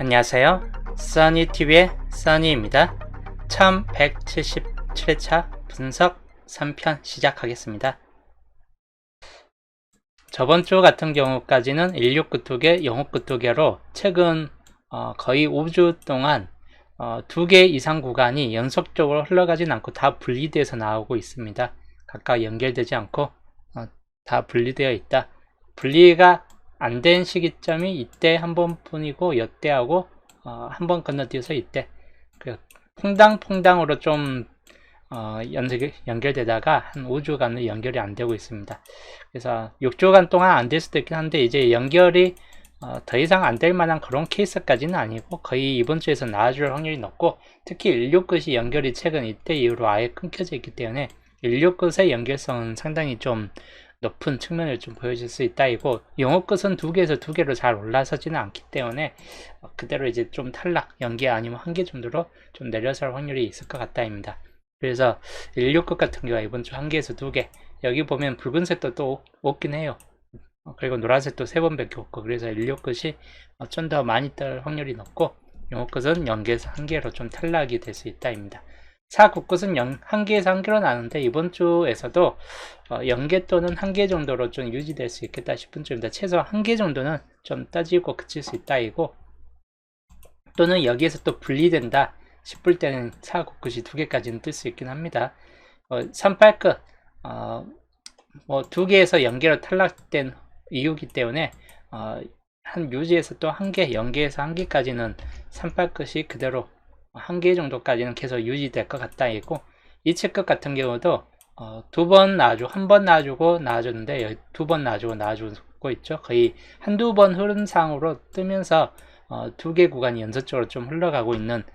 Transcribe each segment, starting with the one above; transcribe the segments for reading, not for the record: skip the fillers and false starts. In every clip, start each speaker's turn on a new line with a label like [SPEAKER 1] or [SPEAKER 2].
[SPEAKER 1] 안녕하세요. 써니TV의 써니입니다. 1177회차 분석 3편 시작하겠습니다. 저번 주 같은 경우까지는 169개, 069개로 최근 거의 5주 동안 2개 이상 구간이 연속적으로 흘러가진 않고 다 분리돼서 나오고 있습니다. 각각 연결되지 않고 다 분리되어 있다. 분리가 안 된 시기점이 이때 한 번뿐이고 여때하고 한 번 건너뛰어서 이때 퐁당퐁당으로 좀 연결되다가 한 5주간은 연결이 안 되고 있습니다. 그래서 6주간 동안 안 될 수도 있긴 한데 이제 연결이 더 이상 안 될 만한 그런 케이스까지는 아니고 거의 이번 주에서 나아질 확률이 높고, 특히 169시 연결이 최근 이때 이후로 아예 끊겨져 있기 때문에 169의 연결성은 상당히 좀 높은 측면을 좀 보여줄 수 있다 이고, 영어 끝은 2개에서 2개로 잘 올라서지는 않기 때문에 그대로 이제 좀 탈락, 연계 아니면 1개 정도로 좀 내려설 확률이 있을 것 같다입니다. 그래서 169 같은 경우가 이번 주 1개에서 2개, 여기 보면 붉은색도 또 없긴 해요. 그리고 노란색도 3번밖에 없고, 그래서 169이 좀 더 많이 뜰 확률이 높고, 영어 끝은 0개에서 1개로 좀 탈락이 될 수 있다입니다. 4국끝은 1개에서 1개로 나는데 이번 주에서도 0개 또는 1개 정도로 좀 유지될 수 있겠다 싶은 주입니다. 최소 1개 정도는 좀 따지고 그칠 수 있다 이고, 또는 여기에서 또 분리된다 싶을 때는 4국끝이 2개까지는 뜰 수 있긴 합니다. 38끝 뭐 2개에서 0개로 탈락된 이유기 때문에 한 유지에서 또 1개, 0개에서 1개까지는 38끝이 그대로 1개 정도까지는 계속 유지될 것 같다 이고, 27끝 같은 경우도 2번 나와주고, 1번 나와주고 나와줬는데 2번 나와주고 나와주고 있죠. 거의 한두 번 흐름상으로 뜨면서 2개 구간이 연속적으로 좀 흘러가고 있는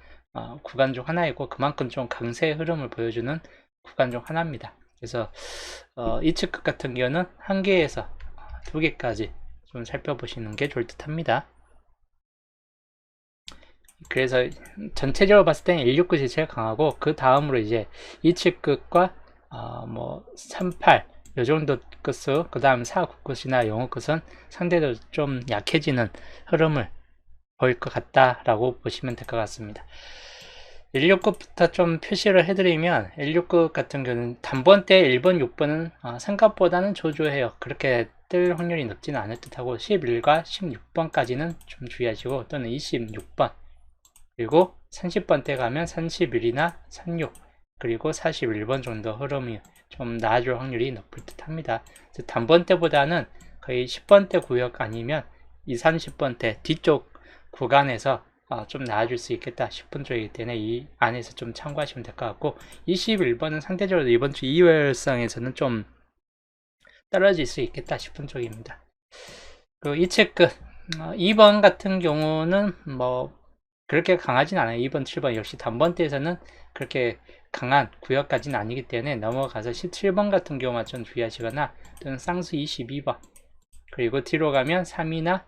[SPEAKER 1] 구간 중 하나이고, 그만큼 좀 강세 흐름을 보여주는 구간 중 하나입니다. 그래서 27끝 같은 경우는 1개에서 2개까지 좀 살펴보시는 게 좋을 듯 합니다. 그래서 전체적으로 봤을 때는 169이 제일 강하고, 그 다음으로 이제 27끝과 뭐 38, 요 정도 끝수, 그 다음 4국끝이나 0국끝은 상대적으로 좀 약해지는 흐름을 보일 것 같다라고 보시면 될 것 같습니다. 169부터 좀 표시를 해드리면, 169 같은 경우는 단번대 1번, 6번은 생각보다는 조조해요. 그렇게 뜰 확률이 높지는 않을 듯하고, 11과 16번까지는 좀 주의하시고, 또는 26번, 그리고 30번대 가면 31이나 36, 그리고 41번 정도 흐름이 좀 나아질 확률이 높을 듯 합니다. 단번대보다는 거의 10번대 구역 아니면 20, 30번대 뒤쪽 구간에서 좀 나아질 수 있겠다 싶은 쪽이기 때문에 이 안에서 좀 참고하시면 될 것 같고, 21번은 상대적으로 이번 주 2월상에서는 좀 떨어질 수 있겠다 싶은 쪽입니다. 그 이체끝 2번 같은 경우는 뭐 그렇게 강하진 않아요. 2번, 7번 역시 단번대에서는 그렇게 강한 구역까지는 아니기 때문에 넘어가서 17번 같은 경우만 좀 주의하시거나, 또는 쌍수 22번, 그리고 뒤로 가면 3이나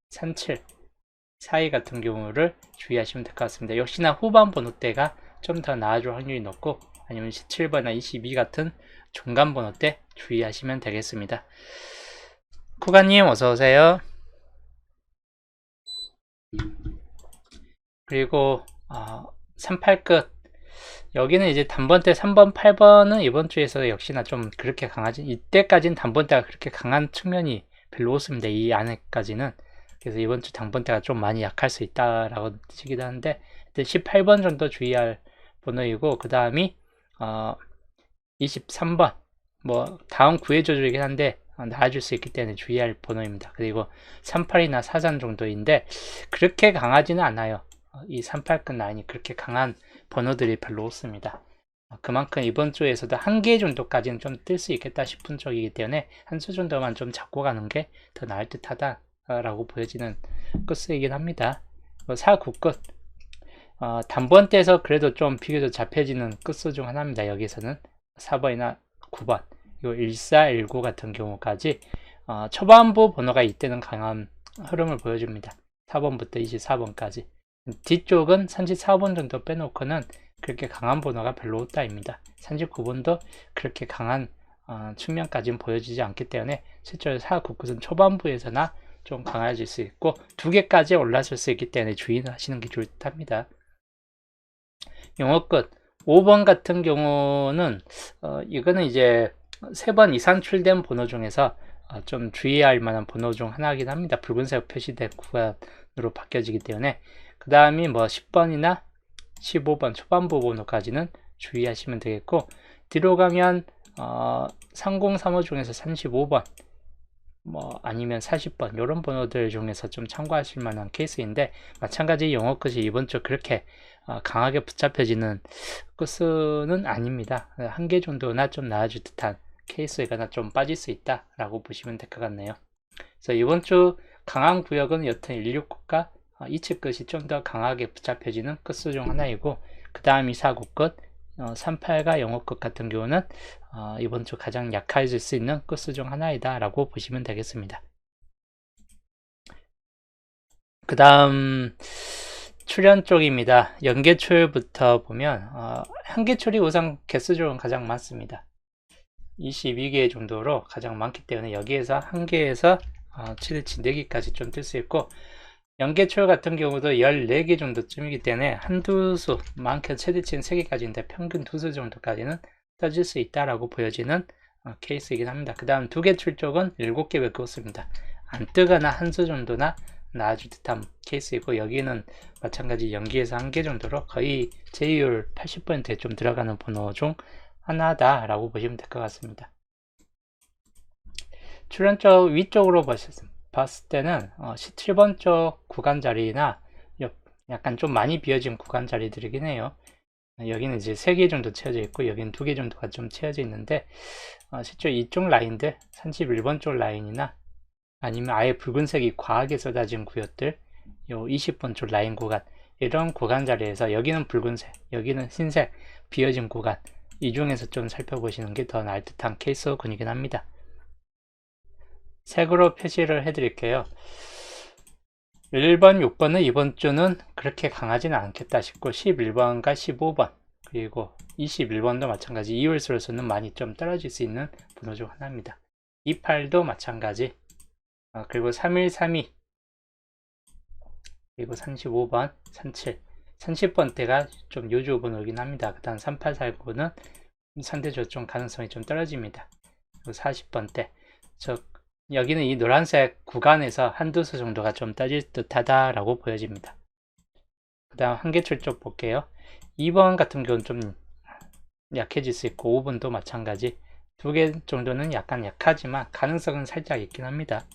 [SPEAKER 1] 37, 4위 같은 경우를 주의하시면 될 것 같습니다. 역시나 후반 번호대가 좀 더 나아질 확률이 높고, 아니면 17번이나 22 같은 중간 번호대 주의하시면 되겠습니다. 쿠가님 어서오세요. 그리고 38끝, 여기는 이제 단번대 3번, 8번은 이번 주에서 역시나 좀 그렇게 강하지, 이때까지는 단번대가 그렇게 강한 측면이 별로 없습니다. 이 안에까지는. 그래서 이번 주 단번대가 좀 많이 약할 수 있다라고 뜻이기도 하는데, 18번 정도 주의할 번호이고, 그 다음이 23번, 뭐 다음 구해줘주긴 한데 나아질 수 있기 때문에 주의할 번호입니다. 그리고 38이나 43 정도인데 그렇게 강하지는 않아요. 이 38급 라인이 그렇게 강한 번호들이 별로 없습니다. 그만큼 이번 주에서도 1개 정도까지는 좀 뜰 수 있겠다 싶은 쪽이기 때문에 한 수 정도만 좀 잡고 가는 게 더 나을 듯 하다라고 보여지는 끝수이긴 합니다. 4구끝 단번대에서 그래도 좀 비교적 잡혀지는 끝수 중 하나입니다. 여기서는 4번이나 9번, 그리고 14, 19 같은 경우까지 초반부 번호가 이때는 강한 흐름을 보여줍니다. 4번부터 24번까지. 뒤쪽은 34번 정도 빼놓고는 그렇게 강한 번호가 별로 없다입니다. 39번도 그렇게 강한 측면까지는 보여지지 않기 때문에 실제로 4, 9끝은 초반부에서나 좀 강해질 수 있고 2개까지 올라설 수 있기 때문에 주의하시는 게 좋을 듯 합니다. 용어 끝 5번 같은 경우는 이거는 이제 3번 이상 출된 번호 중에서 좀 주의할 만한 번호 중 하나이긴 합니다. 붉은색 표시된 구간으로 바뀌어지기 때문에 그 다음이 뭐 10번이나 15번 초반부 번호까지는 주의하시면 되겠고 뒤로 가면 3035 중에서 35번 뭐 아니면 40번 이런 번호들 중에서 좀 참고하실 만한 케이스인데 마찬가지 영어 끝이 이번 주 그렇게 강하게 붙잡혀지는 끝은 아닙니다. 한 개 정도나 좀 나아질 듯한 케이스가 좀 빠질 수 있다 라고 보시면 될 것 같네요. 그래서 이번 주 강한 구역은 여튼 169과 이치 끝이 좀 더 강하게 붙잡혀지는 끝수 중 하나이고 그 다음 249 끝 38과 영어 끝 같은 경우는 이번 주 가장 약해질 수 있는 끝수 중 하나이다 라고 보시면 되겠습니다. 그 다음 출현 쪽입니다. 연계출부터 보면 한계출이 우선 개수적으로 가장 많습니다. 22개 정도로 가장 많기 때문에 여기에서 한 개에서 최대치 4개까지 좀 뜰 수 있고 연계출 같은 경우도 14개 정도쯤이기 때문에 한두 수, 많게는 최대치는 3개까지인데 평균 2수 정도까지는 떠질 수 있다라고 보여지는 케이스이긴 합니다. 그 다음 2개 출쪽은 7개밖에 없습니다. 안 뜨거나 한 수 정도나 나아질 듯한 케이스이고 여기는 마찬가지 연기에서 1개 정도로 거의 제이율 80%에 좀 들어가는 번호 중 하나다라고 보시면 될 것 같습니다. 출현 쪽 위쪽으로 봤을 때는 17번 쪽 구간 자리나 약간 좀 많이 비어진 구간 자리들이긴 해요. 여기는 이제 3개 정도 채워져 있고 여기는 2개 정도가 좀 채워져 있는데 실제 이쪽 라인들 31번 쪽 라인이나 아니면 아예 붉은색이 과하게 쏟아진 구역들 요 20번 쪽 라인 구간 이런 구간 자리에서 여기는 붉은색 여기는 흰색 비어진 구간 이 중에서 좀 살펴보시는 게 더 나을 듯한 케이스군이긴 합니다. 색으로 표시를 해드릴게요. 1번, 6번은 이번 주는 그렇게 강하지는 않겠다 싶고 11번과 15번 그리고 21번도 마찬가지 이율수로서는 많이 좀 떨어질 수 있는 번호 중 하나입니다. 28도 마찬가지 그리고 3132 그리고 35번, 37 30번대가 좀 요주 번호이긴 합니다. 그 다음 3849는 상대적으로 좀 가능성이 좀 떨어집니다. 그리고 40번대 즉 여기는 이 노란색 구간에서 한두 수 정도가 좀 떠질 듯하다 라고 보여집니다. 그 다음 한계출 쪽 볼게요. 2번 같은 경우는 좀 약해질 수 있고 5번도 마찬가지 2개 정도는 약간 약하지만 가능성은 살짝 있긴 합니다.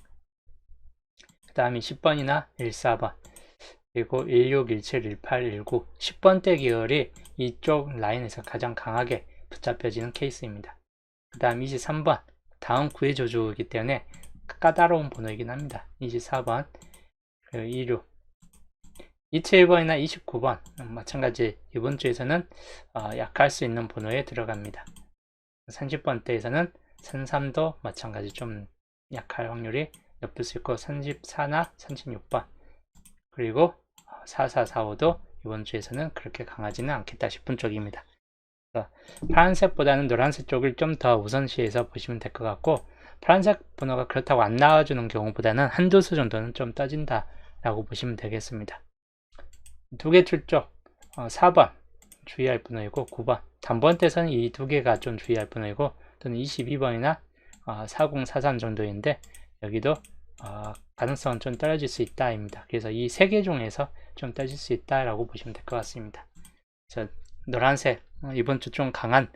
[SPEAKER 1] 그 다음이 10번이나 14번 그리고 16, 17, 18, 19 10번대 계열이 이쪽 라인에서 가장 강하게 붙잡혀지는 케이스입니다. 그 다음 23번 다음 구의 조주이기 때문에 까다로운 번호이긴 합니다. 24번 그리고 26 27번이나 29번 마찬가지 이번 주에서는 약할 수 있는 번호에 들어갑니다. 30번대에서는 33도 마찬가지 좀 약할 확률이 높을 수 있고 34나 36번 그리고 4445도 이번 주에서는 그렇게 강하지는 않겠다 싶은 쪽입니다. 파란색보다는 노란색 쪽을 좀 더 우선시해서 보시면 될 것 같고 파란색 번호가 그렇다고 안 나와주는 경우보다는 한두 수 정도는 좀 떠진다 라고 보시면 되겠습니다. 2개 출쪽 4번 주의할 번호이고 9번 단번대에서는 이 2개가 좀 주의할 번호이고 또는 22번이나 4043 정도인데 여기도 가능성은 좀 떨어질 수 있다입니다. 그래서 이 3개 중에서 좀 떨어질 수 있다라고 보시면 될 것 같습니다. 그래서 노란색 이번 주 좀 강한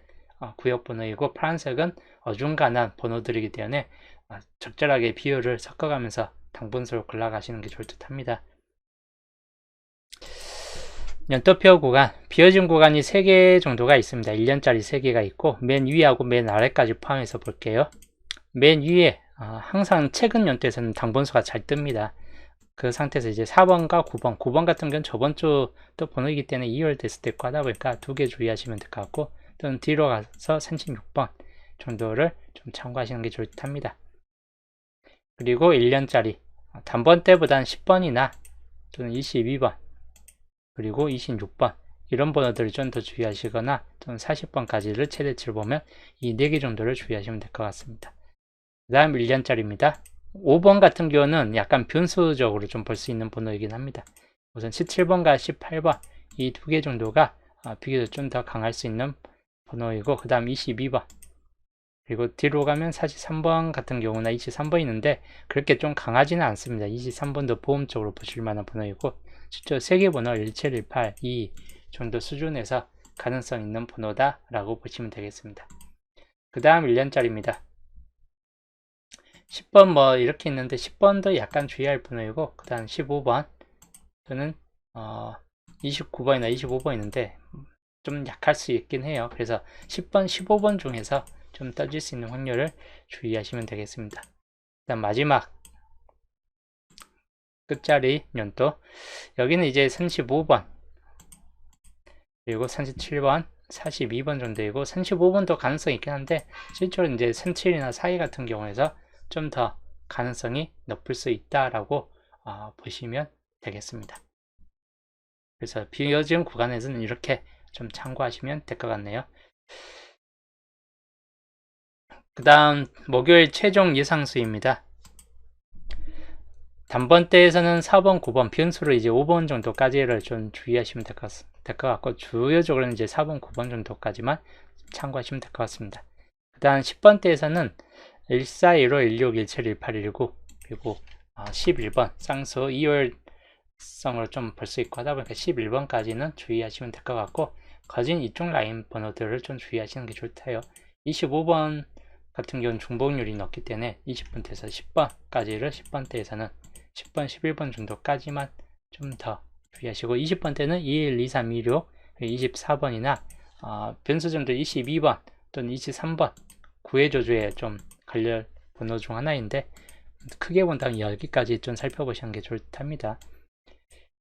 [SPEAKER 1] 구역 번호이고 파란색은 어중간한 번호들이기 때문에 적절하게 비율을 섞어가면서 당분수로 골라가시는 게 좋을 듯 합니다. 연도표 구간 비어진 구간이 3개 정도가 있습니다. 1년짜리 3개가 있고 맨 위하고 맨 아래까지 포함해서 볼게요. 맨 위에 항상 최근 연도에서는 당분수가 잘 뜹니다. 그 상태에서 이제 4번과 9번 같은 경우는 저번 주 또 번호이기 때문에 2월 됐을 때 하다 보니까 2개 주의하시면 될 것 같고 또는 뒤로 가서 36번 정도를 좀 참고하시는 게 좋을 듯 합니다. 그리고 1년짜리 단번 때보다는 10번이나 또는 22번 그리고 26번 이런 번호들을 좀 더 주의하시거나 또는 40번까지를 최대치로 보면 이 4개 정도를 주의하시면 될 것 같습니다. 그 다음 1년짜리입니다. 5번 같은 경우는 약간 변수적으로 좀 볼 수 있는 번호이긴 합니다. 우선 17번과 18번 이 두 개 정도가 비교적 좀 더 강할 수 있는 번호이고, 그 다음 22번, 그리고 뒤로 가면 43번 같은 경우나 23번 있는데 그렇게 좀 강하지는 않습니다. 23번도 보험적으로 보실 만한 번호이고, 실제로 세개 번호 17, 18, 2 정도 수준에서 가능성 있는 번호다 라고 보시면 되겠습니다. 그 다음 1년짜리입니다. 10번 뭐 이렇게 있는데 10번도 약간 주의할 번호이고, 그 다음 15번 또는 29번이나 25번 있는데 좀 약할 수 있긴 해요. 그래서 10번, 15번 중에서 좀 떠질 수 있는 확률을 주의하시면 되겠습니다. 그다음 마지막 끝자리 연도, 여기는 이제 35번 그리고 37번, 42번 정도이고, 35번도 가능성이 있긴 한데 실제로 이제 37이나 42 같은 경우에서 좀 더 가능성이 높을 수 있다라고 보시면 되겠습니다. 그래서 비어진 구간에서는 이렇게 좀 참고하시면 될 것 같네요. 그 다음 목요일 최종 예상수입니다. 단번대에서는 4번, 9번, 변수로 이제 5번 정도까지를 좀 주의하시면 될 것 같고, 주요적으로는 이제 4번, 9번 정도까지만 참고하시면 될 것 같습니다. 그 다음 10번대에서는 1415, 16, 17, 18, 19, 그리고 11번 쌍수 2월성으로 좀 볼 수 있고 하다 보니까 11번까지는 주의하시면 될 것 같고, 거진 이쪽 라인 번호들을 좀 주의하시는 게 좋대요. 25번 같은 경우는 중복률이 높기 때문에 20번대에서 10번까지를 10번대에서는 10번, 11번 정도까지만 좀 더 주의하시고, 20번대는 21, 23, 26, 24번이나 변수점도 22번 또는 23번 구해조주에 좀 걸릴 번호 중 하나인데, 크게 본다면 여기까지 좀 살펴보시는 게 좋답니다.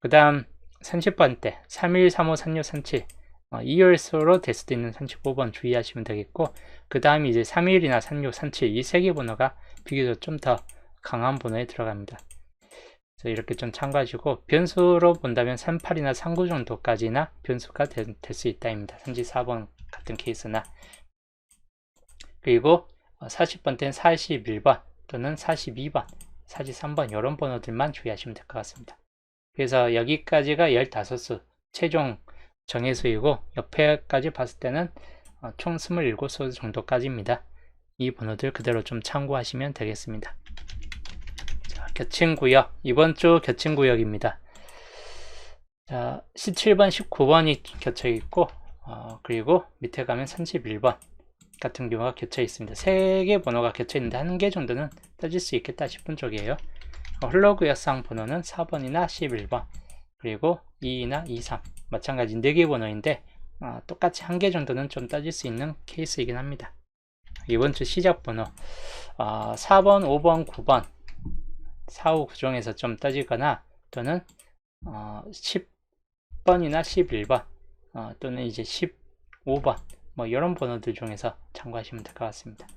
[SPEAKER 1] 그 다음 30번대 31, 35, 36, 37 2열수로 될 수도 있는 35번 주의하시면 되겠고, 그 다음이 이제 31이나 36, 37 이 세 개 번호가 비교적 좀 더 강한 번호에 들어갑니다. 그래서 이렇게 좀 참고하시고, 변수로 본다면 38이나 39 정도까지나 변수가 될 수 있다입니다. 34번 같은 케이스나. 그리고 40번대는 41번 또는 42번, 43번 이런 번호들만 주의하시면 될 것 같습니다. 그래서 여기까지가 15수 최종 정해수이고, 옆에까지 봤을 때는 총 27수 정도까지입니다. 이 번호들 그대로 좀 참고하시면 되겠습니다. 자, 겹친구역, 이번 주 겹친구역입니다. 자, 17번, 19번이 겹쳐 있고, 그리고 밑에 가면 31번 같은 경우가 겹쳐 있습니다. 3개 번호가 겹쳐 있는데 1개 정도는 떠질 수 있겠다 싶은 쪽이에요. 흘러구역상 번호는 4번이나 11번, 그리고 2나 23 마찬가지 4개 번호인데 똑같이 1개 정도는 좀 떠질 수 있는 케이스이긴 합니다. 이번 주 시작 번호 4번, 5번, 9번 4, 5 구중에서 좀 떠지거나, 또는 10번이나 11번 또는 이제 15번 뭐 이런 번호들 중에서 참고하시면 될 것 같습니다.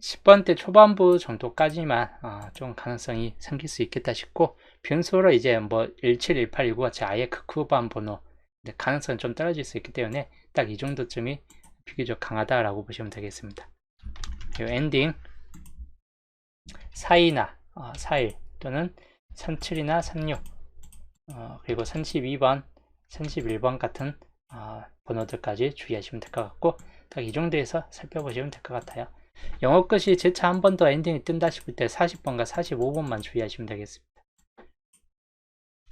[SPEAKER 1] 10번대 초반부 정도까지만 좀 가능성이 생길 수 있겠다 싶고, 변수로 이제 뭐 17, 18, 19 같이 아예 극후반 번호 가능성은 좀 떨어질 수 있기 때문에 딱 이 정도쯤이 비교적 강하다라고 보시면 되겠습니다. 그리고 엔딩 42나 41 또는 37이나 36 그리고 32번, 31번 같은 번호들까지 주의하시면 될 것 같고, 딱 이 정도에서 살펴보시면 될 것 같아요. 영어 끝이 재차 한 번 더 엔딩이 뜬다 싶을 때 40번과 45번만 주의하시면 되겠습니다.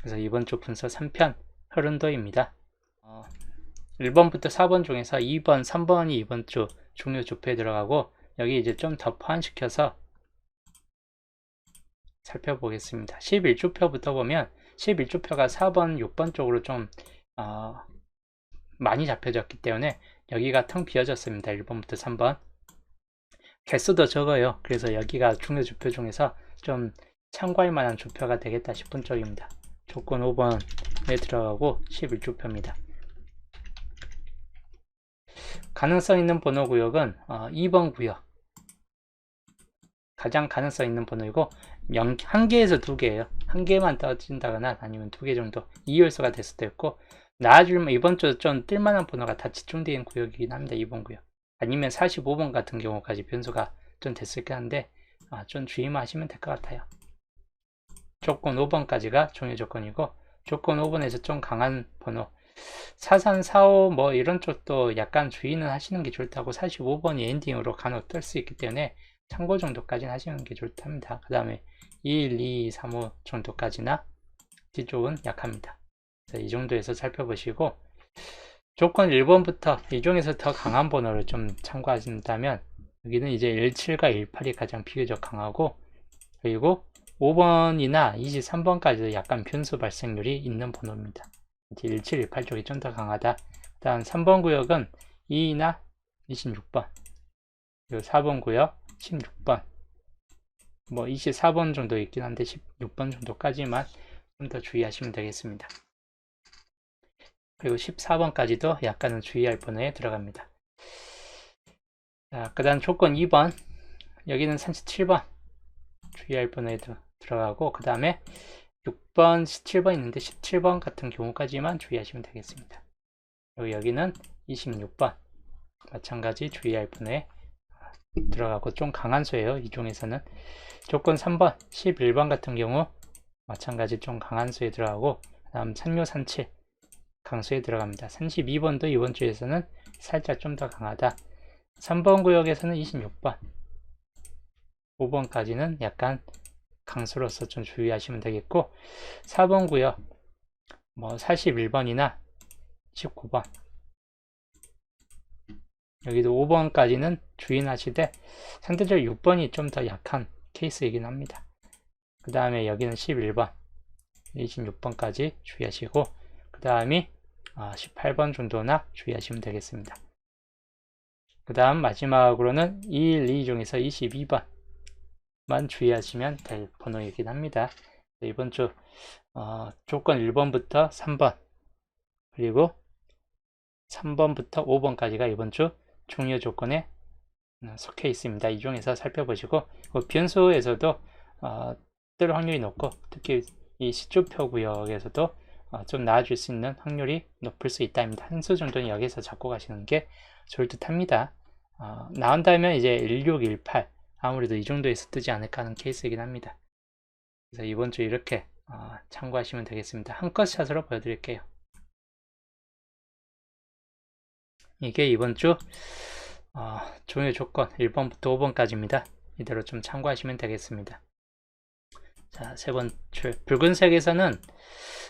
[SPEAKER 1] 그래서 이번 주 분석 3편 흐른도입니다. 1번부터 4번 중에서 2번, 3번이 이번 주 중요 주표에 들어가고, 여기 이제 좀 더 포함시켜서 살펴보겠습니다. 11주표부터 보면 11주표가 4번, 6번 쪽으로 좀 많이 잡혀졌기 때문에 여기가 텅 비어졌습니다. 1번부터 3번. 개수도 적어요. 그래서 여기가 중요 주표 중에서 좀 참고할 만한 주표가 되겠다 싶은 쪽입니다. 조건 5번에 들어가고 11주표입니다. 가능성 있는 번호 구역은 2번 구역. 가장 가능성 있는 번호이고, 1개에서 2개예요. 1개만 떠진다거나 아니면 2개 정도 2열수가 될 수도 있고, 나아지면 이번 주 좀 뜰만한 번호가 다 집중되어 있는 구역이긴 합니다. 2번 구역. 아니면 45번 같은 경우까지 변수가 좀 됐을까 한데 좀 주의만 하시면 될 것 같아요. 조건 5번까지가 종료 조건이고 조건 5번에서 좀 강한 번호 43, 45 뭐 이런 쪽도 약간 주의는 하시는 게 좋다고 45번이 엔딩으로 간혹 뜰 수 있기 때문에 참고 정도까지는 하시는 게 좋답니다. 그 다음에 1, 2, 3, 5 정도까지나 뒤쪽은 약합니다. 이 정도에서 살펴보시고 조건 1번부터 이 중에서 더 강한 번호를 좀 참고하신다면 여기는 이제 17과 18이 가장 비교적 강하고 그리고 5번이나 23번까지도 약간 변수 발생률이 있는 번호입니다. 이제 17, 18 쪽이 좀 더 강하다. 다음 3번 구역은 2나 26번 그리고 4번 구역 16번 뭐 24번 정도 있긴 한데 16번 정도까지만 좀 더 주의하시면 되겠습니다. 그리고 14번까지도 약간은 주의할 번호에 들어갑니다. 자, 그 다음 조건 2번 여기는 37번 주의할 번호에 들어가고 그 다음에 6번, 17번 있는데 17번 같은 경우까지만 주의하시면 되겠습니다. 그리고 여기는 26번 마찬가지 주의할 번호에 들어가고 좀 강한 수예요. 이 중에서는 조건 3번, 11번 같은 경우 마찬가지 좀 강한 수에 들어가고 그 다음 36, 37 강수에 들어갑니다. 32번도 이번 주에서는 살짝 좀 더 강하다. 3번 구역에서는 26번 5번까지는 약간 강수로서 좀 주의하시면 되겠고 4번 구역 뭐 41번이나 19번 여기도 5번까지는 주의하시되 상대적으로 6번이 좀 더 약한 케이스이긴 합니다. 그 다음에 여기는 11번 26번까지 주의하시고 그 다음이 18번 정도나 주의하시면 되겠습니다. 그 다음 마지막으로는 1, 2 중에서 22번만 주의하시면 될 번호이긴 합니다. 이번 주 조건 1번부터 3번 그리고 3번부터 5번까지가 이번 주 종료 조건에 속해 있습니다. 이 중에서 살펴보시고 변수에서도 뜰 확률이 높고 특히 이 시초표 구역에서도 좀 나아질 수 있는 확률이 높을 수 있다입니다. 한 수 정도는 여기서 잡고 가시는 게 좋을 듯 합니다. 나온다면 이제 16, 18 아무래도 이 정도에서 뜨지 않을까 하는 케이스이긴 합니다. 그래서 이번 주 이렇게 참고하시면 되겠습니다. 한 컷 샷으로 보여드릴게요. 이게 이번 주 종료 조건 1번부터 5번까지입니다. 이대로 좀 참고하시면 되겠습니다. 자, 세 번째 붉은색에서는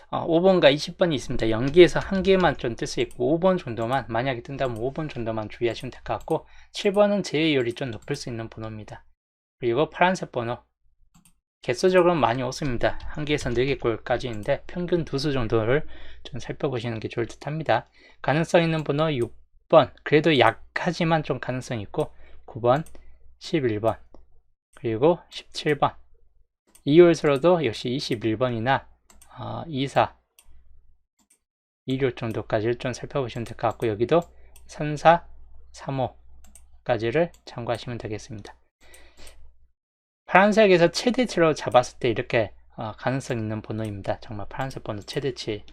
[SPEAKER 1] 5번과 20번이 있습니다. 연기에서 한 개만 좀 뜰 수 있고 5번 정도만 만약에 뜬다면 5번 정도만 주의하시면 될 것 같고 7번은 제외율이 좀 높을 수 있는 번호입니다. 그리고 파란색 번호 개수적으로는 많이 없습니다. 한 개에서 4개꼴까지인데 평균 2수 정도를 좀 살펴보시는 게 좋을 듯 합니다. 가능성 있는 번호 6번 그래도 약하지만 좀 가능성 있고 9번 11번 그리고 17번 2홀수로도 역시 21번이나 24 26 정도까지를 좀 살펴보시면 될 것 같고 여기도 34 35까지를 참고하시면 되겠습니다. 파란색에서 최대치로 잡았을 때 이렇게 가능성 있는 번호입니다. 정말 파란색 번호 최대치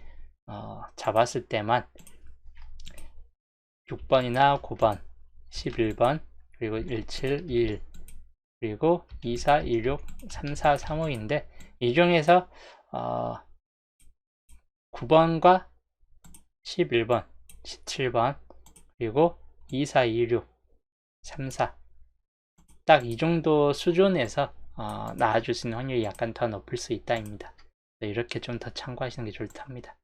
[SPEAKER 1] 잡았을 때만 6번이나 9번 11번 그리고 17, 21 그리고 24, 26, 34, 35인데 이 중에서 9번과 11번, 17번 그리고 24, 26, 34 딱 이 정도 수준에서 나아줄 수 있는 확률이 약간 더 높을 수 있다입니다. 이렇게 좀 더 참고하시는 게 좋을 듯 합니다.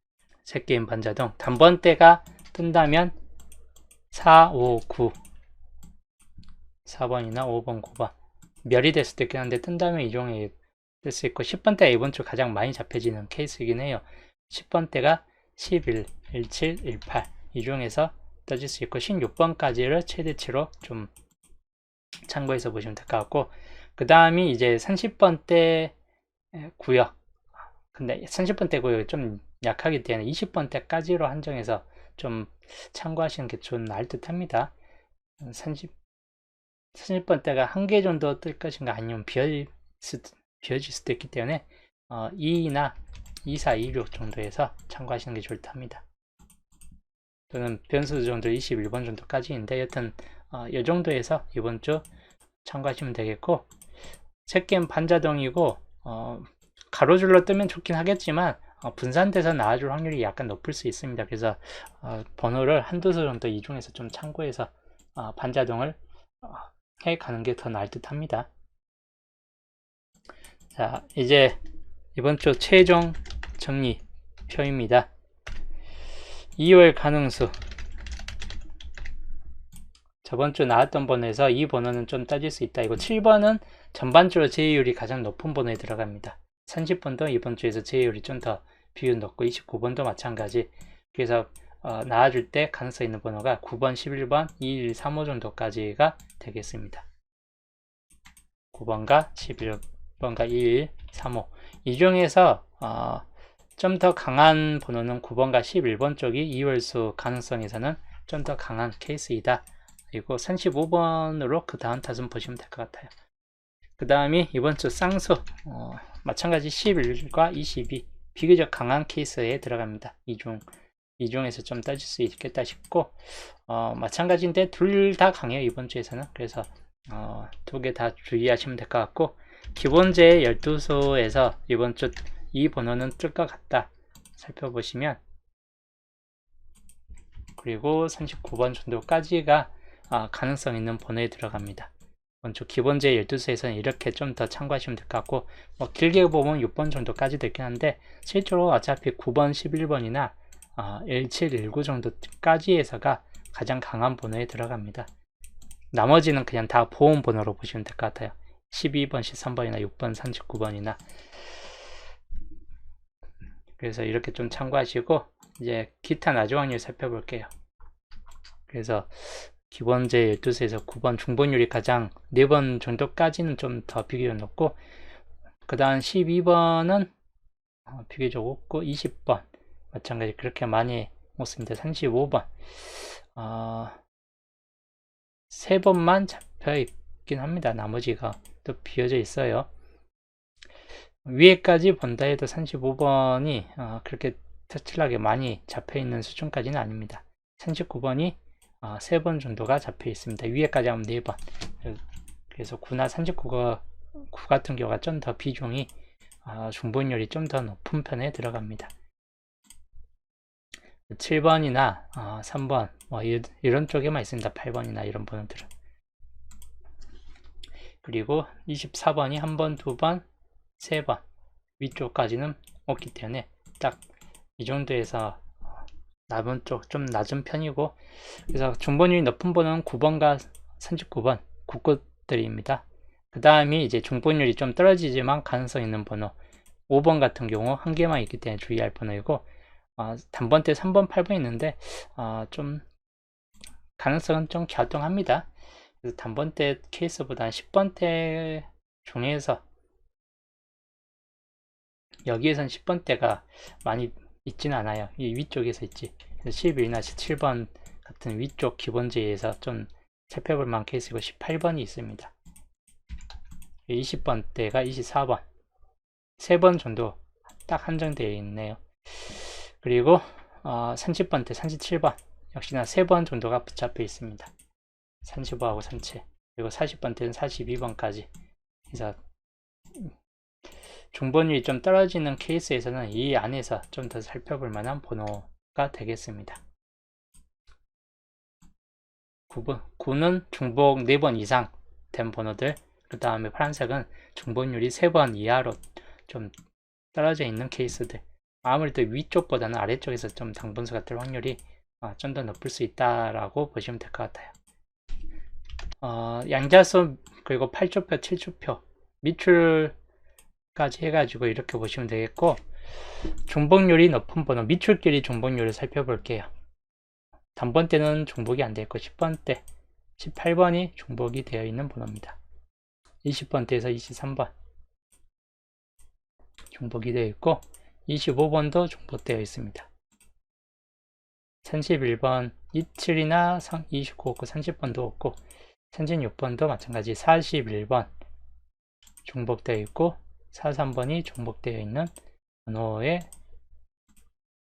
[SPEAKER 1] 새게임 반자동 단번대가 뜬다면 4, 5, 9 4번이나 5번, 9번 멸이 됐을 때 있긴 한데 뜬다면 이 종에 뜰 수 있고 10번대가 이번 주 가장 많이 잡혀지는 케이스이긴 해요. 10번대가 11, 17, 18 이 중에서 떠질 수 있고 16번까지를 최대치로 좀 참고해서 보시면 될 것 같고 그 다음이 이제 30번대 구역 근데 30번대 구역이 좀 약하기 때문에 20번대까지로 한정해서 좀 참고하시는 게 좀 나을 듯 합니다. 30번대가 한 개 정도 뜰 것인가 아니면 비어질 수도 있기 때문에 2나 24, 26 정도에서 참고하시는 게 좋을 듯 합니다. 또는 변수 정도 21번 정도까지인데 여튼 이 정도에서 이번 주 참고하시면 되겠고, 새끼는 반자동이고 가로줄로 뜨면 좋긴 하겠지만 분산돼서 나와줄 확률이 약간 높을 수 있습니다. 그래서 번호를 한두 수 정도 이 중에서 좀 참고해서 반자동을 해 가는 게 더 나을 듯 합니다. 자, 이제 이번 주 최종 정리표입니다. 2월 가능수. 저번 주 나왔던 번호에서 이 번호는 좀 따질 수 있다. 이거 7번은 전반적으로 제외율이 가장 높은 번호에 들어갑니다. 30번도 이번 주에서 제외율이 좀 더 비율 높고 29번도 마찬가지. 그래서 나와줄 때 가능성 있는 번호가 9번, 11번, 2135 정도까지가 되겠습니다. 9번과 11번과 2135. 이 중에서 좀 더 강한 번호는 9번과 11번 쪽이 2월수 가능성에서는 좀 더 강한 케이스이다. 그리고 35번으로 그 다음 타순 보시면 될 것 같아요. 그 다음이 이번 주 쌍수. 마찬가지 11과 22 비교적 강한 케이스에 들어갑니다. 이 중에서 좀 따질 수 있겠다 싶고 마찬가지인데 둘 다 강해요. 이번 주에서는. 그래서 두 개 다 주의하시면 될 것 같고, 기본제 12수에서 이번 주 이 번호는 뜰 것 같다 살펴보시면, 그리고 39번 정도까지가 가능성 있는 번호에 들어갑니다. 이번 주 기본제 12수에서는 이렇게 좀 더 참고하시면 될 것 같고, 길게 보면 6번 정도까지도 있긴 한데 실제로 어차피 9번, 11번이나 17, 19 정도까지에서가 가장 강한 번호에 들어갑니다. 나머지는 그냥 다 보험 번호로 보시면 될 것 같아요. 12번, 13번이나 6번, 39번이나. 그래서 이렇게 좀 참고하시고, 이제 기타 나중 확률 살펴볼게요. 그래서 기본제 12수에서 9번 중복률이 가장 4번 정도까지는 좀 더 비교적 높고, 그 다음 12번은 비교적 높고, 20번 마찬가지 그렇게 많이 못습니다. 35번 3번만 잡혀 있긴 합니다. 나머지가 또 비어져 있어요. 위에까지 본다 해도 35번이 그렇게 특출나게 많이 잡혀 있는 수준까지는 아닙니다. 39번이 3번 정도가 잡혀 있습니다. 위에까지 하면 4번. 그래서 9나 39가 9 같은 경우가 좀 더 비중이 중복률이 좀 더 높은 편에 들어갑니다. 7번이나 3번 이런 쪽에만 있습니다. 8번이나 이런 번호들은. 그리고 24번이 1번, 2번, 3번 위쪽까지는 없기 때문에 딱 이 정도에서 남은 쪽 좀 낮은 편이고, 그래서 중복률이 높은 번호는 9번과 39번 국것들입니다. 그 다음이 이제 중복률이 좀 떨어지지만 가능성 있는 번호 5번 같은 경우 한 개만 있기 때문에 주의할 번호이고, 단번대 3번, 8번 있는데 좀 가능성은 좀 갸우뚱합니다. 그래서 단번대 케이스보다는 10번대 중에서 여기에선 10번대가 많이 있지는 않아요. 이 위쪽에서 있지. 11나 17번 같은 위쪽 기본제에서 좀 살펴볼 만한 케이스고, 18번이 있습니다. 20번대가 24번 3번 정도 딱 한정되어 있네요. 그리고 30번대 37번 역시나 3번 정도가 붙잡혀 있습니다. 35하고 37. 그리고 40번대는 42번까지. 그래서 중번율이 좀 떨어지는 케이스에서는 이 안에서 좀 더 살펴볼 만한 번호가 되겠습니다. 9는 중복 4번 이상 된 번호들, 그 다음에 파란색은 중복률이 3번 이하로 좀 떨어져 있는 케이스들. 아무래도 위쪽보다는 아래쪽에서 좀 당분수가 뜰 확률이 좀 더 높을 수 있다라고 보시면 될 것 같아요. 양자수 그리고 8조표, 7조표 밑줄까지 해가지고 이렇게 보시면 되겠고, 중복률이 높은 번호 밑줄끼리 중복률을 살펴볼게요. 단번대는 중복이 안 되어 있고 10번대 18번이 중복이 되어 있는 번호입니다. 20번대에서 23번 중복이 되어 있고 25번도 중복되어 있습니다. 31번 27이나 29 없고 30번도 없고 36번도 마찬가지 41번 중복되어 있고 43번이 중복되어 있는 번호에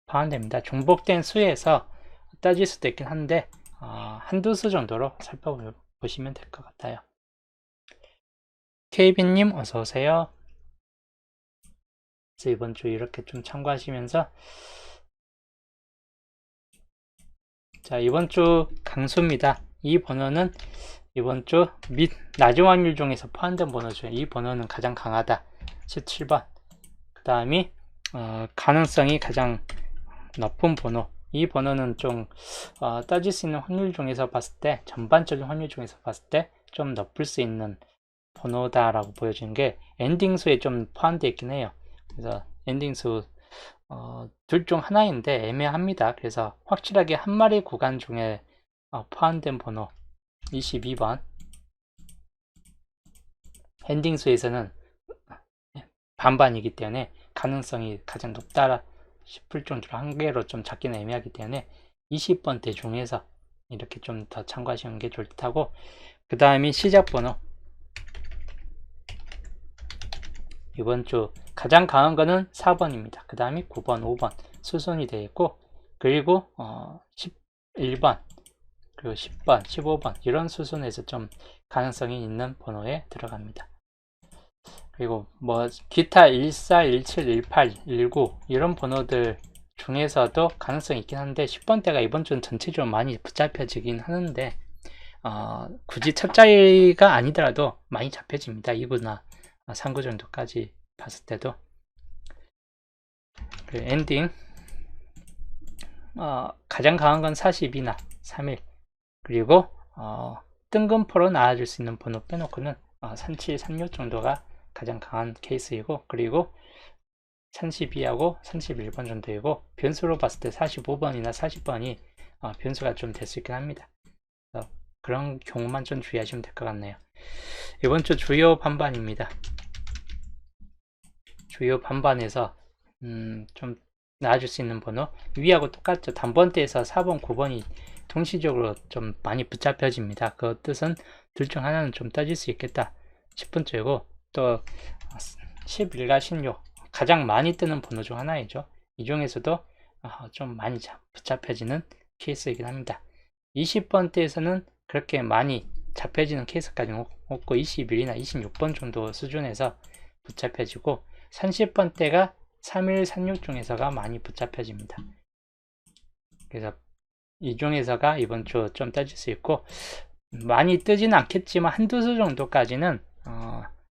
[SPEAKER 1] 포함됩니다. 중복된 수에서 따질 수도 있긴 한데 한두 수 정도로 살펴보시면 될 것 같아요. KB님 어서오세요. 그래서 이번 주 이렇게 좀 참고하시면서, 자, 이번 주 강수입니다. 이 번호는 이번 주 낮은 확률 중에서 포함된 번호죠. 이 번호는 가장 강하다. 17번. 그 다음이 가능성이 가장 높은 번호. 이 번호는 좀 따질 수 있는 확률 중에서 봤을 때, 전반적인 확률 중에서 봤을 때 좀 높을 수 있는 번호다라고 보여지는 게 엔딩수에 좀 포함되어 있긴 해요. 그래서 엔딩수 둘 중 하나인데 애매합니다. 그래서 확실하게 한 마리 구간 중에 포함된 번호 22번. 엔딩수에서는 반반이기 때문에 가능성이 가장 높다 싶을 정도로 한 개로 좀 작기는 애매하기 때문에 20번대 중에서 이렇게 좀 더 참고하시는 게 좋다고, 그 다음이 시작 번호. 이번 주 가장 강한 거는 4번입니다. 그 다음이 9번, 5번 수순이 되어 있고, 그리고 11번, 그리고 10번, 15번 이런 수순에서 좀 가능성이 있는 번호에 들어갑니다. 그리고 뭐 기타 14, 17, 18, 19 이런 번호들 중에서도 가능성이 있긴 한데 10번대가 이번 주는 전체적으로 많이 붙잡혀지긴 하는데 굳이 첫 자리가 아니더라도 많이 잡혀집니다. 2구나 3구 정도까지 봤을 때도. 그리고 엔딩 가장 강한 건 42나 31, 그리고 뜬금포로 나와줄 수 있는 번호 빼놓고는 37, 36 정도가 가장 강한 케이스이고, 그리고 32하고 31번 정도이고, 변수로 봤을 때 45번이나 40번이 변수가 좀 될 수 있긴 합니다. 그런 경우만 좀 주의하시면 될 것 같네요. 이번 주 주요 반반입니다. 주요 반반에서 좀 나와줄 수 있는 번호 위하고 똑같죠. 단번대에서 4번, 9번이 동시적으로 좀 많이 붙잡혀집니다. 그 뜻은 둘 중 하나는 좀 떠질 수 있겠다 싶은 쪽이고, 또 11과 16 가장 많이 뜨는 번호 중 하나이죠. 이 중에서도 좀 많이 붙잡혀지는 케이스이긴 합니다. 20번대에서는 그렇게 많이 잡혀지는 케이스까지는 없고 21이나 26번 정도 수준에서 붙잡혀지고, 30번대가 31, 36 중에서가 많이 붙잡혀집니다. 그래서 이 중에서가 이번 주 좀 떠질 수 있고, 많이 뜨지는 않겠지만 한두 수 정도까지는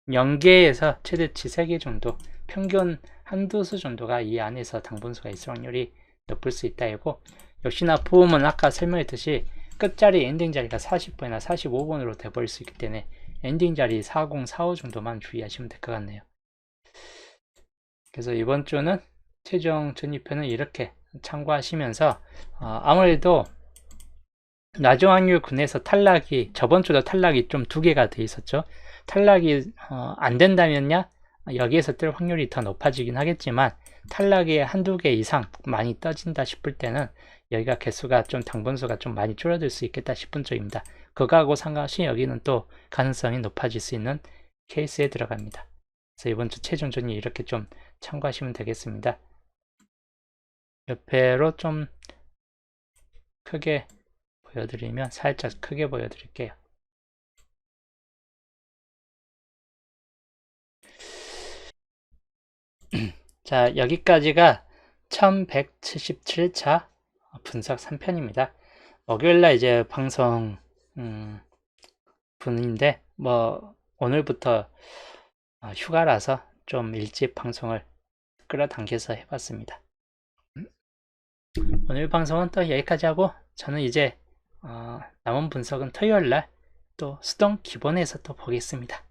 [SPEAKER 1] 0개에서 최대치 3개 정도, 평균 한두 수 정도가 이 안에서 당분수가 있을 확률이 높을 수 있다이고, 역시나 보험은 아까 설명했듯이 끝자리 엔딩 자리가 40번이나 45번으로 돼버릴 수 있기 때문에 엔딩 자리 40, 45 정도만 주의하시면 될 것 같네요. 그래서 이번 주는 최종 전입표는 이렇게 참고하시면서 아무래도 낮은 확률 군에서 탈락이, 저번 주도 탈락이 좀 2개가 돼 있었죠. 탈락이 안 된다면야 여기에서 뜰 확률이 더 높아지긴 하겠지만, 탈락이 한두 개 이상 많이 떠진다 싶을 때는 여기가 개수가 좀 당분수가 좀 많이 줄어들 수 있겠다 싶은 쪽입니다. 그거하고 상관없이 여기는 또 가능성이 높아질 수 있는 케이스에 들어갑니다. 그래서 이번 주 최종 전이 이렇게 좀 참고하시면 되겠습니다. 옆에로 좀 크게 보여드리면, 살짝 크게 보여드릴게요. 자, 여기까지가 1177차 분석 3편입니다. 목요일날 이제 방송 분인데, 뭐 오늘부터 휴가라서 좀 일찍 방송을 끌어당겨서 해봤습니다. 오늘 방송은 또 여기까지 하고, 저는 이제 남은 분석은 토요일날 또 수동 기본에서 또 보겠습니다.